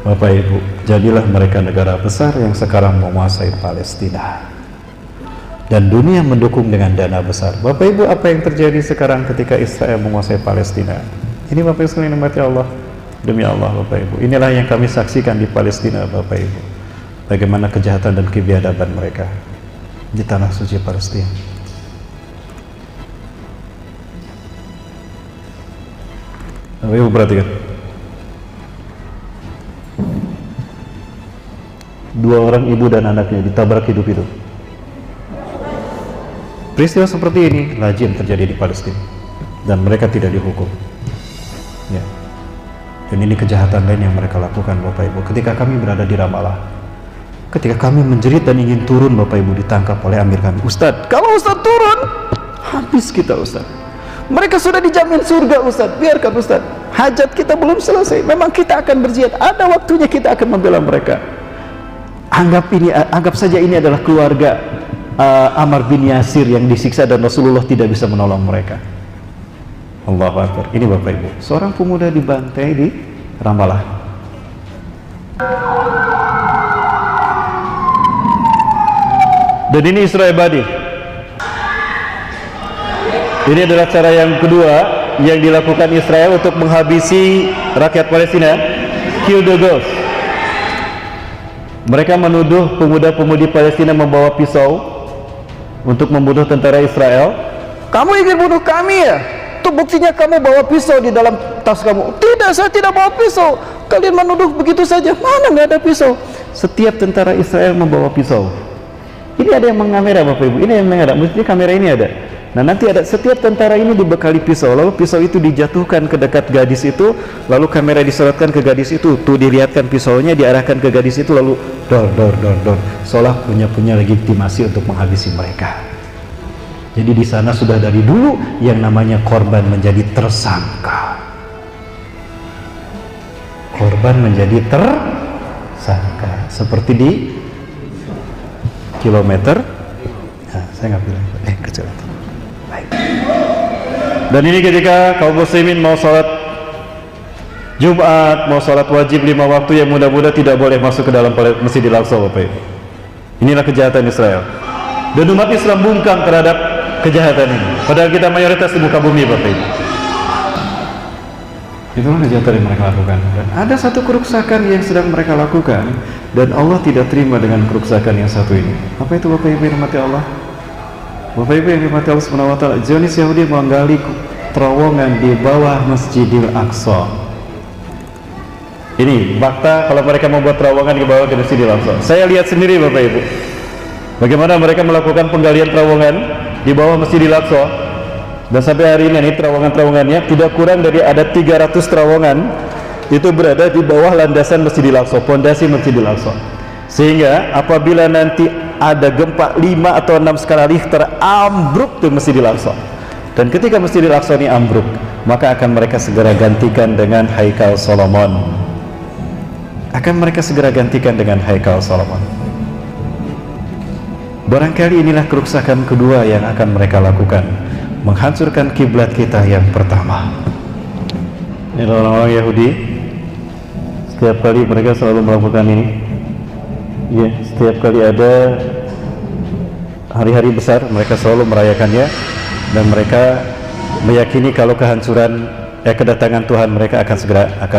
Bapak Ibu, jadilah mereka negara besar yang sekarang menguasai Palestina, dan dunia mendukung dengan dana besar. Bapak Ibu, apa yang terjadi sekarang ketika Israel menguasai Palestina? Ini Bapak Ibu sekalian yang Allah, demi Allah Bapak Ibu, inilah yang kami saksikan di Palestina Bapak Ibu, bagaimana kejahatan dan kebiadaban mereka di tanah suci Palestina. Bapak Ibu perhatikan, 2 orang ibu dan anaknya ditabrak hidup-hidup. Peristiwa seperti ini lazim terjadi di Palestina, dan mereka tidak dihukum, ya. Dan ini kejahatan lain yang mereka lakukan Bapak Ibu. Ketika kami berada di Ramallah, ketika kami menjerit dan ingin turun Bapak Ibu, ditangkap oleh amir kami. Ustadz, kalau Ustadz turun, habis kita Ustadz. Mereka sudah dijamin surga Ustadz, biarkan Ustadz, hajat kita belum selesai, memang kita akan berjihad, ada waktunya kita akan membela mereka. Anggap saja ini adalah keluarga Ammar bin Yasir yang disiksa dan Rasulullah tidak bisa menolong mereka. Allahu Akbar. Ini Bapak Ibu, seorang pemuda dibantai di Ramallah. Dan ini Isra Ebadi. Ini adalah cara yang kedua yang dilakukan Israel untuk menghabisi rakyat Palestina, kill the girls. Mereka menuduh pemuda-pemudi Palestina membawa pisau untuk membunuh tentara Israel. Kamu ingin bunuh kami ya? Tuh buktinya kamu bawa pisau di dalam tas kamu. Tidak, saya tidak bawa pisau. Kalian menuduh begitu saja. Mana nggak ada pisau? Setiap tentara Israel membawa pisau. Ini ada yang mengamera Bapak Ibu. Ini yang mengamera. Mestinya kamera ini ada. Nah, nanti ada setiap tentara ini dibekali pisau, lalu pisau itu dijatuhkan ke dekat gadis itu, lalu kamera disorotkan ke gadis itu, tuh dilihatkan pisaunya diarahkan ke gadis itu, lalu dor, seolah punya legitimasi untuk menghabisi mereka. Jadi di sana sudah dari dulu yang namanya korban menjadi tersangka. Korban menjadi tersangka, seperti di kilometer. Nah, saya nggak bilang, kecil. Dan ini ketika kaum muslimin mau sholat Jumat, mau sholat wajib 5 waktu yang muda-muda tidak boleh masuk ke dalam Masjidil Aqsa Bapak Ibu. Inilah kejahatan Israel. Dan umat Islam bungkam terhadap kejahatan ini, padahal kita mayoritas di muka bumi Bapak Ibu. Itulah kejahatan yang mereka lakukan. Dan ada satu kerusakan yang sedang mereka lakukan, dan Allah tidak terima dengan kerusakan yang satu ini. Apa itu Bapak Ibu yang dirahmati Allah? Bapak Ibu yang dirahmati Allah Subhanahu wa taala, Zionis Yahudi menggali terowongan di bawah Masjidil Aqsa. Ini fakta kalau mereka membuat terowongan di bawah Masjidil Aqsa. Saya lihat sendiri Bapak Ibu, bagaimana mereka melakukan penggalian terowongan di bawah Masjidil Aqsa. Dan sampai hari ini terowongan-terowongannya tidak kurang dari ada 300 terowongan itu berada di bawah landasan Masjidil Aqsa, pondasi Masjidil Aqsa. Sehingga apabila nanti ada gempa 5 atau 6 skala Richter, ambruk tuh Masjidil Aqsa. Dan ketika Masjidil Aqsa ini ambruk, maka akan mereka segera gantikan dengan Haikal Solomon. Akan mereka segera gantikan dengan Haikal Solomon. Barangkali inilah kerusakan kedua yang akan mereka lakukan, menghancurkan kiblat kita yang pertama. Ini orang-orang Yahudi, setiap kali mereka selalu melakukan ini. Ya, setiap kali ada hari-hari besar mereka selalu merayakannya, dan mereka meyakini kalau kehancuran kedatangan Tuhan mereka akan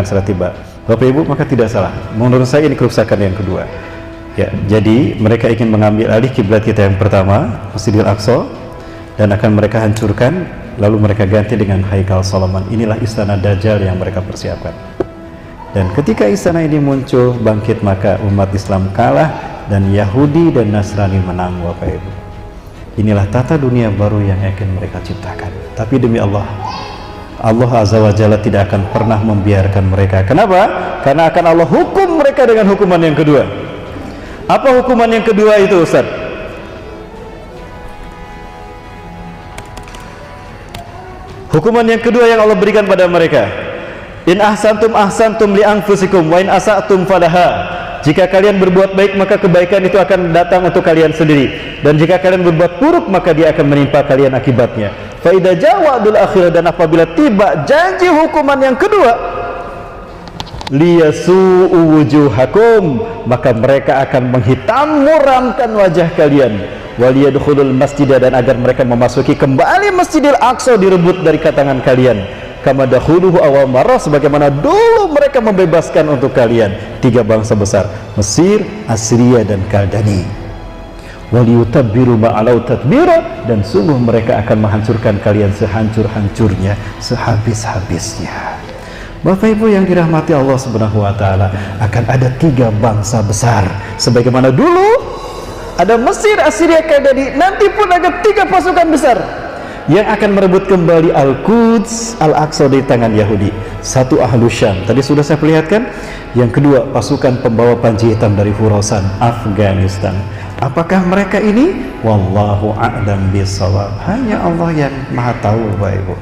segera tiba. Bapak Ibu, maka tidak salah. Menurut saya ini kerusakan yang kedua. Ya, jadi mereka ingin mengambil alih kiblat kita yang pertama, Masjidil Aqsa, dan akan mereka hancurkan, lalu mereka ganti dengan Haikal Solomon. Inilah istana Dajjal yang mereka persiapkan. Dan ketika istana ini muncul bangkit, maka umat Islam kalah dan Yahudi dan Nasrani menang Bapak Ibu. Inilah tata dunia baru yang akan mereka ciptakan. Tapi demi Allah, Allah Azza wa Jalla tidak akan pernah membiarkan mereka. Kenapa? Karena akan Allah hukum mereka dengan hukuman yang kedua. Apa hukuman yang kedua itu Ustaz? Hukuman yang kedua yang Allah berikan pada mereka, in ahsantum ahsantum li anfusikum wa in asa'tum falaha. Jika kalian berbuat baik, maka kebaikan itu akan datang untuk kalian sendiri, dan jika kalian berbuat buruk, maka dia akan menimpa kalian akibatnya. Fa idza jawadul akhirah, dan apabila tiba janji hukuman yang kedua, liyasu'u wujuhakum, maka mereka akan menghitam muramkan wajah kalian, waliyadkhulul masjidah, dan agar mereka memasuki kembali Masjidil Aqsa direbut dari tangan kalian, kama dakhuluhu awal marrah, sebagaimana dulu mereka membebaskan untuk kalian 3 bangsa besar, Mesir, Assyria dan Kaldani. Waliyutabbiru ma'alau tadbira, dan sungguh mereka akan menghancurkan kalian sehancur-hancurnya, sehabis-habisnya. Bapak Ibu yang dirahmati Allah Subhanahu wa taala, akan ada 3 bangsa besar sebagaimana dulu ada Mesir, Assyria, Kaldani, nanti pun ada 3 pasukan besar yang akan merebut kembali Al-Quds, Al-Aqsa dari tangan Yahudi. Satu Ahlu Syam, tadi sudah saya perlihatkan. Yang kedua, pasukan pembawa panji hitam dari Khurasan, Afghanistan. Apakah mereka ini? Wallahu a'lam bishawab. Hanya Allah yang Maha tahu, Bapak Ibu.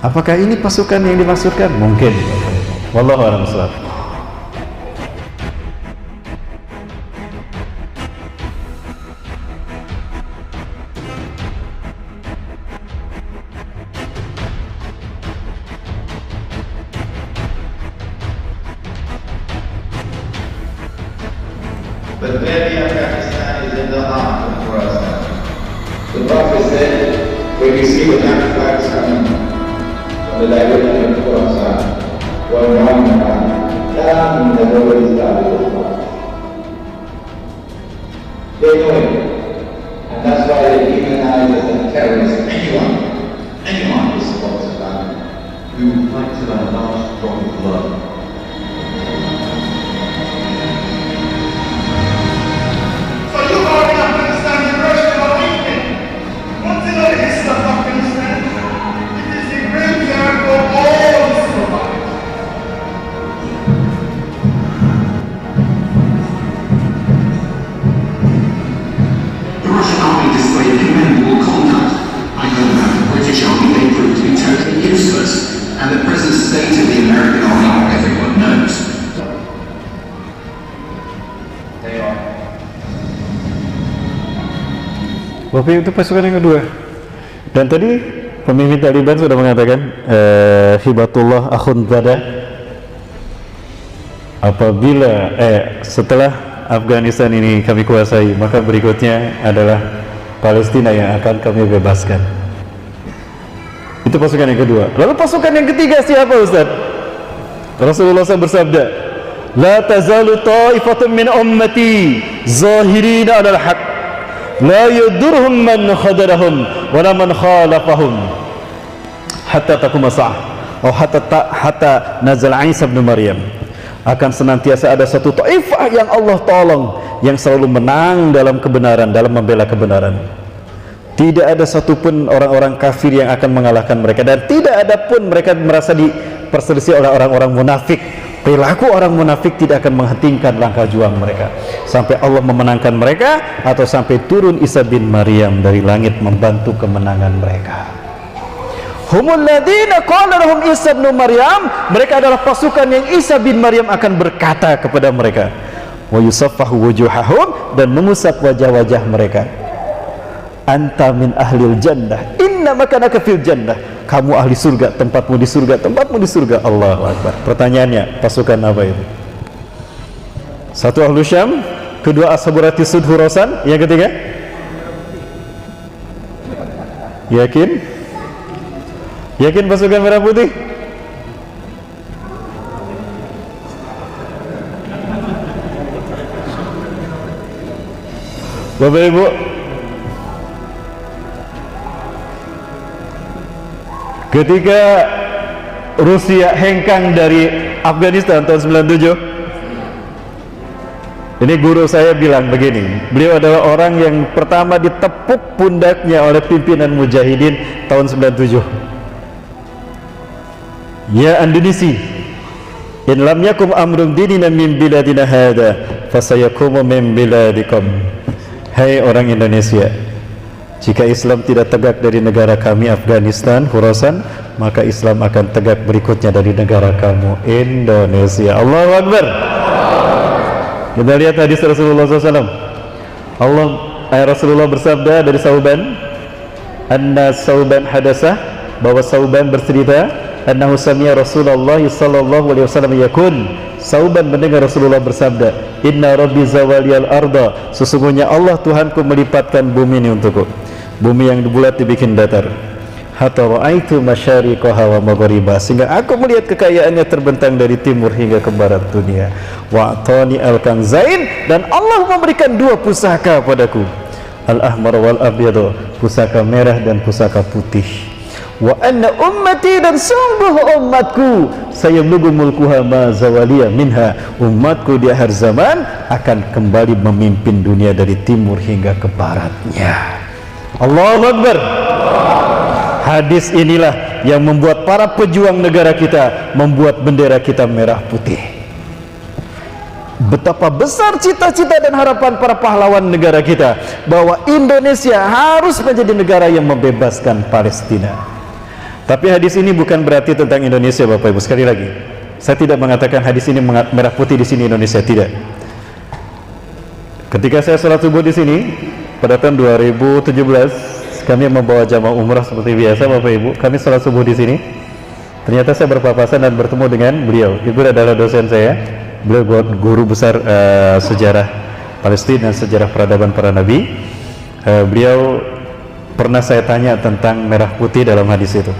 Apakah ini pasukan yang dimaksudkan? Mungkin. Wallahu a'lam bishawab. But clearly Afghanistan is in the heart of Khorasan. The Prophet said, when you see the black flags coming from the direction of Khorasan, going round and round, that means that already started the fight. They know it. And that's why they demonize as a terrorist anyone who supports Islam, who fights in a last drop of blood. Bapak, itu pasukan yang kedua. Dan tadi pemimpin Taliban sudah mengatakan, hibatullah akhun bada, apabila setelah Afghanistan ini kami kuasai, maka berikutnya adalah Palestina yang akan kami bebaskan. Itu pasukan yang kedua. Lalu pasukan yang ketiga siapa, Ustaz? Rasulullah SAW bersabda, la tazalu ta'ifatun min ummati zahirina 'alal haqq, la yudurhum man khadarahum wala man khalafahum hatta taquma sa'ah atau hatta nazal Isa bin Maryam. Akan senantiasa ada satu taifah yang Allah tolong, yang selalu menang dalam kebenaran, dalam membela kebenaran. Tidak ada satupun orang-orang kafir yang akan mengalahkan mereka, dan tidak ada pun mereka merasa diperselisih oleh orang-orang munafik. Perilaku orang munafik tidak akan menghentikan langkah juang mereka sampai Allah memenangkan mereka, atau sampai turun Isa bin Maryam dari langit membantu kemenangan mereka. Humul ladzina qala lahum Isa bin Maryam, mereka adalah pasukan yang Isa bin Maryam akan berkata kepada mereka, wa yusaffahu wujuhahum, dan mengusap wajah-wajah mereka, anta min ahlil jannah inna makanaka fil jannah, kamu ahli surga, tempatmu di surga, tempatmu di surga. Allahu Akbar. Pertanyaannya, pasukan apa itu? Satu Ahlu Syam, kedua Ashaburatis Sud Khurasan, yang ketiga? Yakin? Yakin pasukan merah putih? Bapak Ibu, ketika Rusia hengkang dari Afghanistan tahun 97, ini guru saya bilang begini, beliau adalah orang yang pertama ditepuk pundaknya oleh pimpinan mujahidin tahun 97. Ya Indonesia, in lam yakum amrum dinina min biladina hada fasayakumu min biladikum. Hai orang Indonesia, jika Islam tidak tegak dari negara kami Afghanistan, Khurasan, maka Islam akan tegak berikutnya dari negara kamu Indonesia. Allahu Akbar. Kita lihat hadis Rasulullah SAW. Rasulullah bersabda dari Sauban, anna Sauban hadasah, bahwa Sauban bercerita, annahu sami'a Rasulullah sallallahu alaihi wasallam yaqul, Sauban mendengar Rasulullah bersabda, inna rabbi zawaliyal arda, sesungguhnya Allah Tuhanku melipatkan bumi ini untukku, bumi yang bulat dibikin datar, hatta ra'aitu masyariqaha wa magharibaha, sehingga aku melihat kekayaannya terbentang dari timur hingga ke barat dunia. Wa atani al-kanzain, dan Allah memberikan dua pusaka padaku, al-ahmar wal abyad, pusaka merah dan pusaka putih. Wa anna ummati, dan sungguh umatku, sayablugu mulkuha ma zawaliya minha, umatku di akhir zaman akan kembali memimpin dunia dari timur hingga ke baratnya. Allahu Akbar. Hadis inilah yang membuat para pejuang negara kita membuat bendera kita merah putih. Betapa besar cita-cita dan harapan para pahlawan negara kita bahwa Indonesia harus menjadi negara yang membebaskan Palestina. Tapi hadis ini bukan berarti tentang Indonesia, Bapak Ibu. Sekali lagi, saya tidak mengatakan hadis ini merah putih di sini Indonesia, tidak. Ketika saya salat subuh di sini pada tahun 2017, kami membawa jamaah umrah seperti biasa, Bapak Ibu. Kami salat subuh di sini. Ternyata saya berpapasan dan bertemu dengan beliau. Ibu adalah dosen saya. Beliau guru besar sejarah Palestina dan sejarah peradaban para nabi. Beliau pernah saya tanya tentang merah putih dalam hadis itu.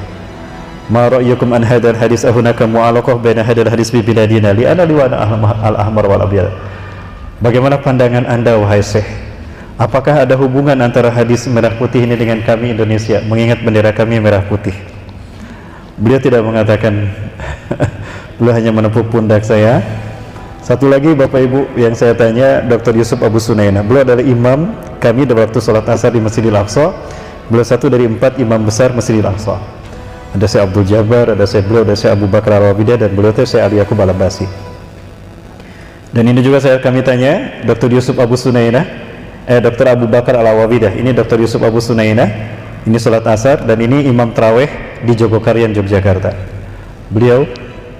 Ma ra'yukum an hadal hadis ahunaka mu'alaqah baina hadal hadis bi biladina li ana liwana al-ahmar wal abyad. Bagaimana pandangan Anda, wahai Syekh? Apakah ada hubungan antara hadis merah putih ini dengan kami Indonesia, mengingat bendera kami merah putih? Beliau tidak mengatakan. Beliau hanya menepuk pundak saya. Satu lagi Bapak Ibu yang saya tanya, Dr. Yusuf Abu Sunaina. Beliau adalah imam kami pada waktu sholat asar di Masjidil Aqsa. Beliau satu dari 4 imam besar Masjidil Aqsa. Ada saya Abdul Jabbar, ada saya beliau, ada saya Abu Bakar Al-Wabidah, dan beliau itu saya Ali Yaqub Al-Abbasi. Dan ini juga kami tanya Dr. Yusuf Abu Sunaina, Dr. Abu Bakar Al-Wabidah. Ini Dr. Yusuf Abu Sunaina. Ini sholat asar, dan ini imam tarawih di Jogokarian, Yogyakarta. Beliau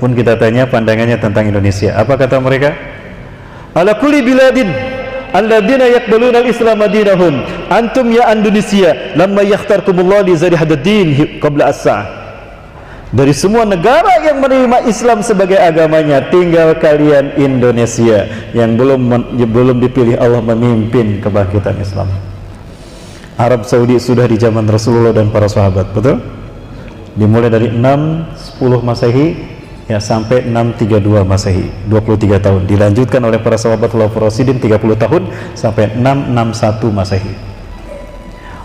pun kita tanya pandangannya tentang Indonesia. Apa kata mereka? Ala kulli biladin alladzina yaqbaluna al-islam dinahum antum ya Indonesia lamma yakhtarkumullah li zari hadaddin qabla as-sa'ah. Dari semua negara yang menerima Islam sebagai agamanya, tinggal kalian Indonesia yang belum dipilih Allah memimpin kebangkitan Islam. Arab Saudi sudah di zaman Rasulullah dan para sahabat, betul? Dimulai dari 610 Masehi ya sampai 632 Masehi, 23 tahun. Dilanjutkan oleh para sahabat Khulafaur Rasyidin 30 tahun sampai 661 Masehi.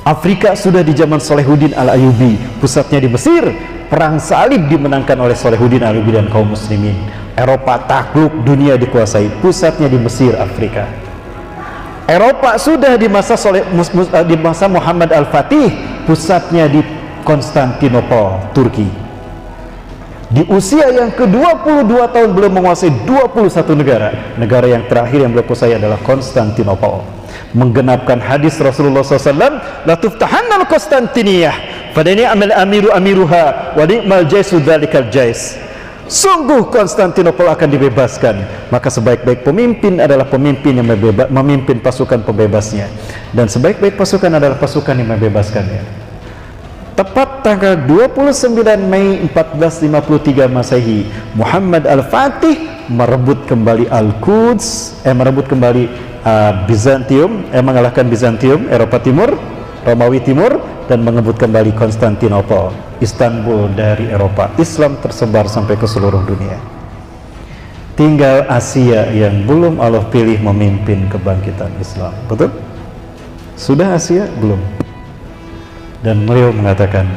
Afrika sudah di zaman Salahuddin Al-Ayyubi, pusatnya di Mesir. Perang salib dimenangkan oleh Salahuddin Al-Ayyubi dan kaum muslimin. Eropa takluk, dunia dikuasai, pusatnya di Mesir, Afrika. Eropa sudah di masa Muhammad Al-Fatih, pusatnya di Konstantinopel, Turki. Di usia yang ke-22 tahun beliau menguasai 21 negara. Negara yang terakhir yang beliau kuasai adalah Konstantinopel. Menggenapkan hadis Rasulullah SAW, la tuftahanna al-Konstantiniyah fadani amal amiru amiruha wa ni'mal jaisu dzalikal jais. Sungguh Konstantinopel akan dibebaskan, maka sebaik-baik pemimpin adalah pemimpin yang memimpin pasukan pembebasnya, dan sebaik-baik pasukan adalah pasukan yang membebaskannya. Tepat tanggal 29 Mei 1453 Masehi, Muhammad Al-Fatih merebut kembali Al-Quds, merebut kembali Bizantium, mengalahkan Bizantium, Eropa Timur, Romawi Timur, dan mengebut kembali Konstantinopel, Istanbul dari Eropa. Islam tersebar sampai ke seluruh dunia. Tinggal Asia yang belum Allah pilih memimpin kebangkitan Islam. Betul? Sudah Asia? Belum. Dan beliau mengatakan,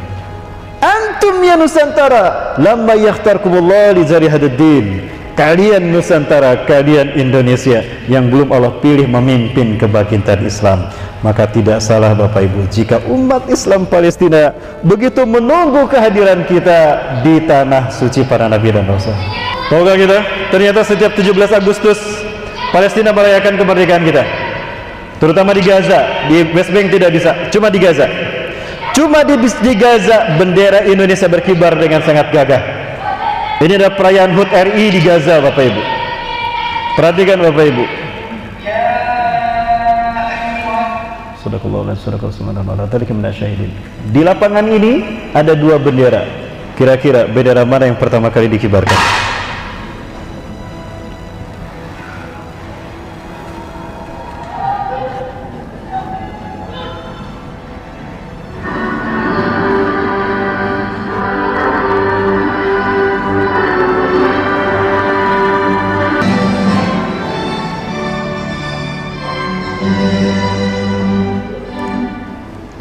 antum ya Nusantara lamma yakhtarkumullah li zari hadaddin. Kalian Nusantara, kalian Indonesia yang belum Allah pilih memimpin kebangkitan Islam. Maka tidak salah Bapak Ibu jika umat Islam Palestina begitu menunggu kehadiran kita di tanah suci para nabi dan rasul. Tahukah kita? Ternyata setiap 17 Agustus Palestina merayakan kemerdekaan kita. Terutama di Gaza, di West Bank tidak bisa, cuma di Gaza. Cuma di Gaza bendera Indonesia berkibar dengan sangat gagah. Ini adalah perayaan HUT RI di Gaza, Bapak Ibu. Perhatikan Bapak Ibu. Di lapangan ini ada 2 bendera. Kira-kira bendera mana yang pertama kali dikibarkan?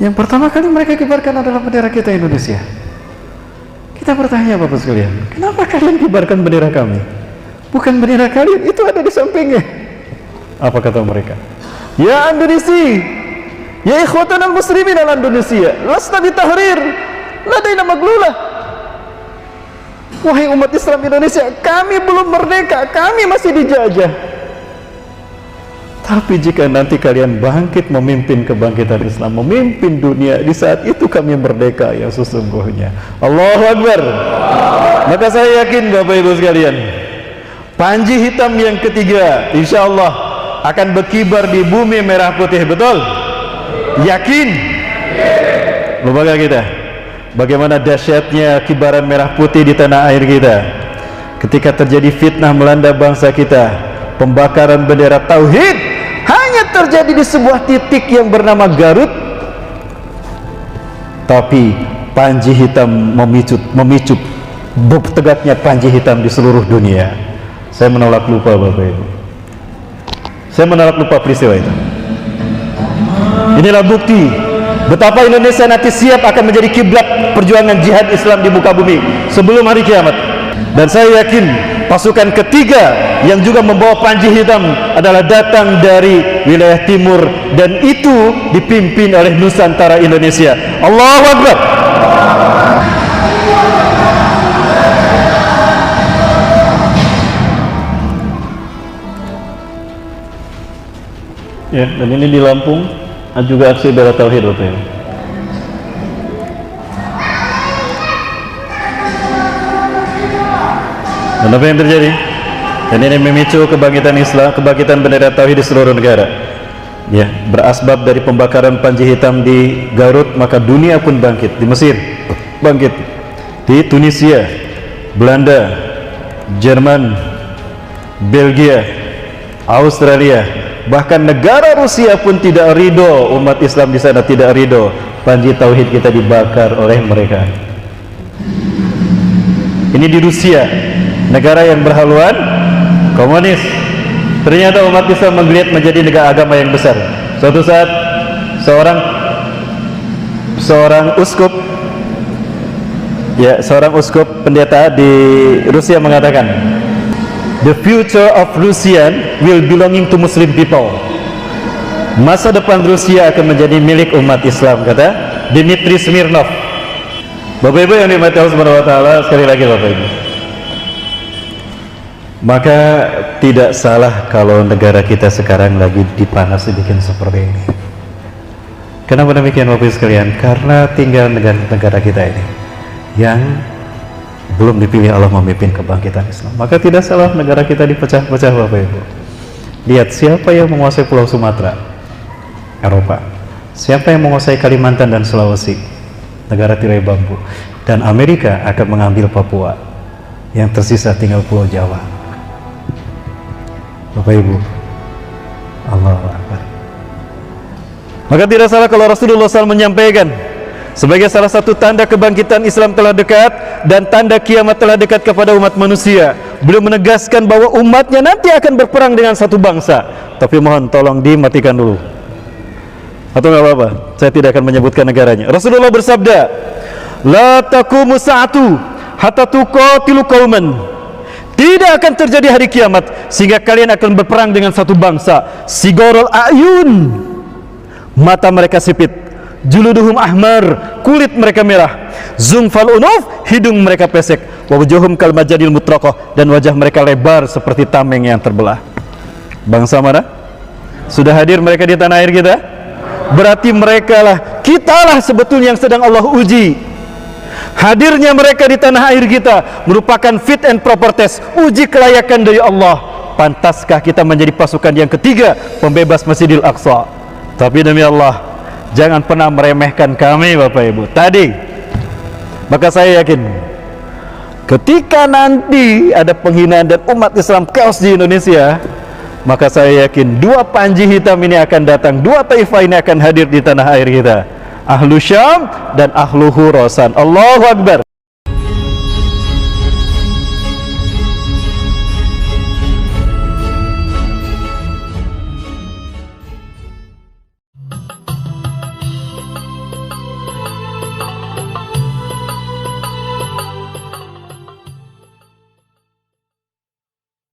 Yang pertama kali mereka kibarkan adalah bendera kita Indonesia. Kita bertanya Bapak sekalian, kenapa kalian kibarkan bendera kami? Bukan bendera kalian, itu ada di sampingnya. Apa kata mereka? Ya Indonesia, ya ikhwatan al-muslimin al-Indonesia, lasna bitahrir, ladaina maglulah. Wahai umat Islam Indonesia, kami belum merdeka, kami masih dijajah. Tapi jika nanti kalian bangkit memimpin kebangkitan Islam, memimpin dunia, di saat itu kami merdeka yang sesungguhnya. Allahu Akbar. Maka saya yakin Bapak Ibu sekalian, panji hitam yang ketiga insya Allah akan berkibar di bumi merah putih. Betul? Yakin? Lembaga kita, bagaimana dahsyatnya kibaran merah putih di tanah air kita ketika terjadi fitnah melanda bangsa kita, pembakaran bendera tauhid hanya terjadi di sebuah titik yang bernama Garut, tapi panji hitam memicu tegaknya panji hitam di seluruh dunia. Saya menolak lupa Bapak Ibu, saya menolak lupa peristiwa itu. Inilah bukti betapa Indonesia nanti siap akan menjadi kiblat perjuangan jihad Islam di muka bumi sebelum hari kiamat. Dan saya yakin pasukan ketiga yang juga membawa panji hitam adalah datang dari wilayah timur, dan itu dipimpin oleh Nusantara Indonesia. Allahu Akbar. Ya, dan ini di Lampung juga aksi bela tauhid Bapak Ibu. Dan apa yang terjadi? Dan ini memicu kebangkitan Islam, kebangkitan bendera tauhid di seluruh negara. Ya, berasbab dari pembakaran panji hitam di Garut, maka dunia pun bangkit. Di Mesir bangkit, di Tunisia, Belanda, Jerman, Belgia, Australia, bahkan negara Rusia pun tidak ridho, umat Islam di sana tidak ridho panji tauhid kita dibakar oleh mereka. Ini di Rusia, negara yang berhaluan komunis. Ternyata umat Islam menggeliat menjadi negara agama yang besar. Suatu saat seorang uskup pendeta di Rusia mengatakan, the future of Russian will belonging to Muslim people. Masa depan Rusia akan menjadi milik umat Islam, kata Dmitry Smirnov. Bapak Ibu yang dimuliakan Allah Subhanahu wa taala, sekali lagi Bapak Ibu, maka tidak salah kalau negara kita sekarang lagi dipanas dibikin seperti ini. Kenapa demikian Bapak Ibu sekalian? Karena tinggal negara kita ini yang belum dipilih Allah memimpin kebangkitan Islam. Maka tidak salah negara kita dipecah-pecah Bapak Ibu. Lihat siapa yang menguasai Pulau Sumatera, Eropa. Siapa yang menguasai Kalimantan dan Sulawesi, negara tirai bambu. Dan Amerika akan mengambil Papua. Yang tersisa tinggal Pulau Jawa. Bapak Ibu, Allahu Akbar. Maka tidak salah kalau Rasulullah SAW menyampaikan sebagai salah satu tanda kebangkitan Islam telah dekat dan tanda kiamat telah dekat kepada umat manusia. Beliau menegaskan bahwa umatnya nanti akan berperang dengan satu bangsa. Tapi mohon tolong dimatikan dulu. Atau nggak apa-apa, saya tidak akan menyebutkan negaranya. Rasulullah bersabda, la taqumu sa'atu hatta tuqatilu qauman. Tidak akan terjadi hari kiamat sehingga kalian akan berperang dengan satu bangsa. Sigorul ayun, mata mereka sipit, juluduhum ahmar, kulit mereka merah, zungfal unuf, hidung mereka pesek, wa wujuhum kal majadil mutraqah, dan wajah mereka lebar seperti tameng yang terbelah. Bangsa mana? Sudah hadir mereka di tanah air kita? Berarti mereka lah, kitalah sebetulnya yang sedang Allah uji. Hadirnya mereka di tanah air kita merupakan fit and proper test, uji kelayakan dari Allah. Pantaskah kita menjadi pasukan yang ketiga, pembebas Masjidil Aqsa? Tapi demi Allah, jangan pernah meremehkan kami Bapak Ibu tadi. Maka saya yakin Ketika nanti ada penghinaan dan umat Islam chaos di Indonesia, maka saya yakin dua panji hitam ini akan datang, dua taifah ini akan hadir di tanah air kita, Ahlu Syam dan Ahlu Khurasan. Allahu Akbar.